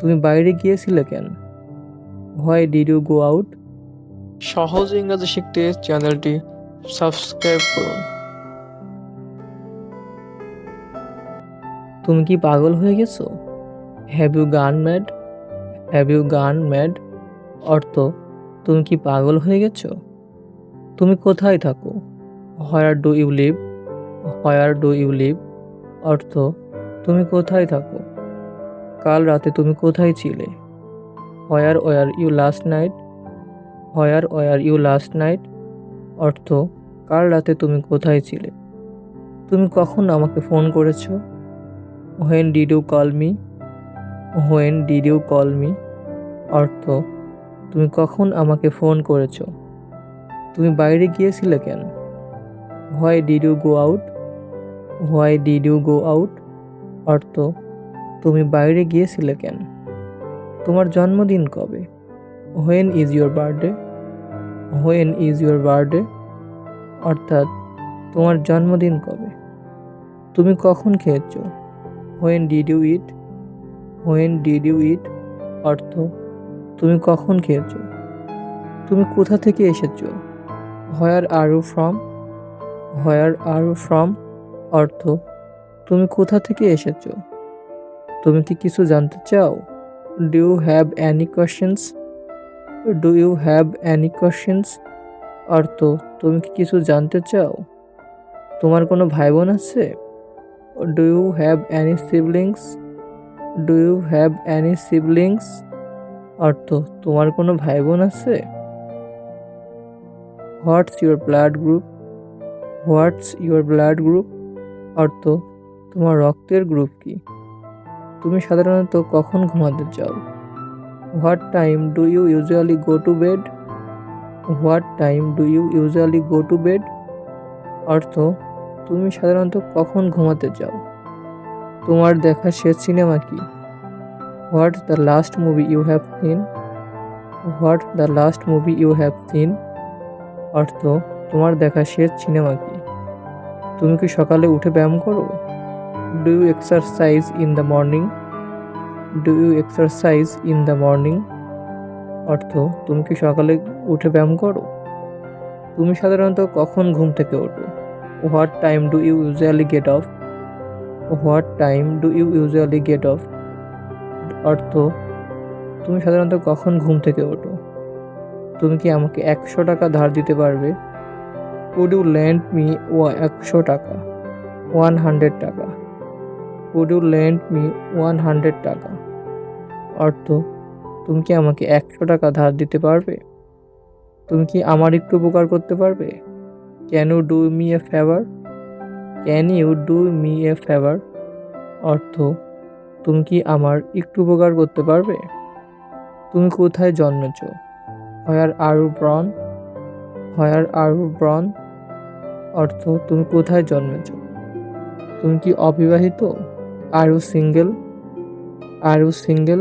তুমি বাইরে গিয়েছিলে কেন? Why did you go out? সহজ ইংরেজি শিখতে চ্যানেলটি সাবস্ক্রাইব করুন। তুমি কি পাগল হয়ে গেছো? Have you gone mad? Have you gone mad অর্থ তুমি কি পাগল হয়ে গেছো? তুমি কোথায় থাকো? Where do you live? Where do you live অর্থ তুমি কোথায় থাকো? কাল রাতে তুমি কোথায় ছিলে? Where were you last night? Where were you last night অর্থ কাল রাতে তুমি কোথায় ছিলে? তুমি কখন আমাকে ফোন করেছো? When did you call me? When did you call me অর্থ তুমি কখন আমাকে ফোন করেছো? তুমি বাইরে গিয়েছিলে কেন? Why did you go out? Why did you go out অর্থ তুমি বাইরে গিয়েছিলে কেন? তোমার জন্মদিন কবে? When is your birthday? When is your birthday অর্থাৎ তোমার জন্মদিন কবে? তুমি কখন খেয়েছো? When did you eat? When did you eat অর্থ তুমি কখন খেয়েছো? তুমি কোথা থেকে এসেছো? Where are you from? Where are you from অর্থ তুমি কোথা থেকে এসেছো? তুমি কি কিছু জানতে চাও? Do you have any questions? Do you have any questions অর্থ তুমি কি কিছু জানতে চাও? তোমার কোনো ভাই বোন আছে? Do you have any siblings? Do you have any siblings অর্থ তোমার কোনো ভাই বোন আছে? What's your blood group? What's your blood group অর্থ তোমার রক্তের গ্রুপ কি? তুমি সাধারণত কখন ঘুমাতে চাও? What time do you usually go to bed? What time do you usually go to bed অর্থ তুমি সাধারণত কখন ঘুমাতে চাও? তোমার দেখা শেষ সিনেমা কি? What's the last movie you have seen? What's the last movie you have seen অর্থ তোমার দেখা শেষ সিনেমা কি? তুমি কি সকালে উঠে ব্যায়াম করো? Do you exercise in the morning? Do you exercise in the morning অর্থ তুমি কি সকালে উঠে ব্যায়াম করো? তুমি সাধারণত কখন ঘুম থেকে ওঠো? What time do you usually get off? What time do you usually get off অর্থ তুমি সাধারণত কখন ঘুম থেকে ওঠো? তুমি কি আমাকে 100 টাকা ধার দিতে পারবে? কুড ইউ লেন্ড মি 100 টাকা? 100 টাকা কুড ইউ লেন্ড মি 100 টাকা অর্থ তুমি কি আমাকে 100 টাকা ধার দিতে পারবে? তুমি কি আমার একটু উপকার করতে পারবে? Can you do me a favour? Can you do me a favour অর্থ তুমি কি আমার একটু উপকার করতে পারবে? তুমি কোথায় জন্মেছ? Where are you born? Where are you born অর্থ তুমি কোথায় জন্মেছ? তুমি কি অবিবাহিত? Are you single? Are you single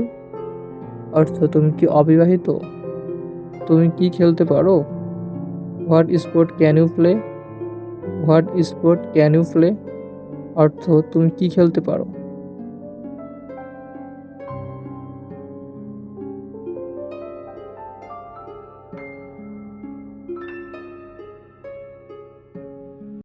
অর্থ তুমি কি অবিবাহিত? তুমি কি খেলতে পারো? What sport can you play? What sport can you play অর্থ তুমি কি খেলতে পারো?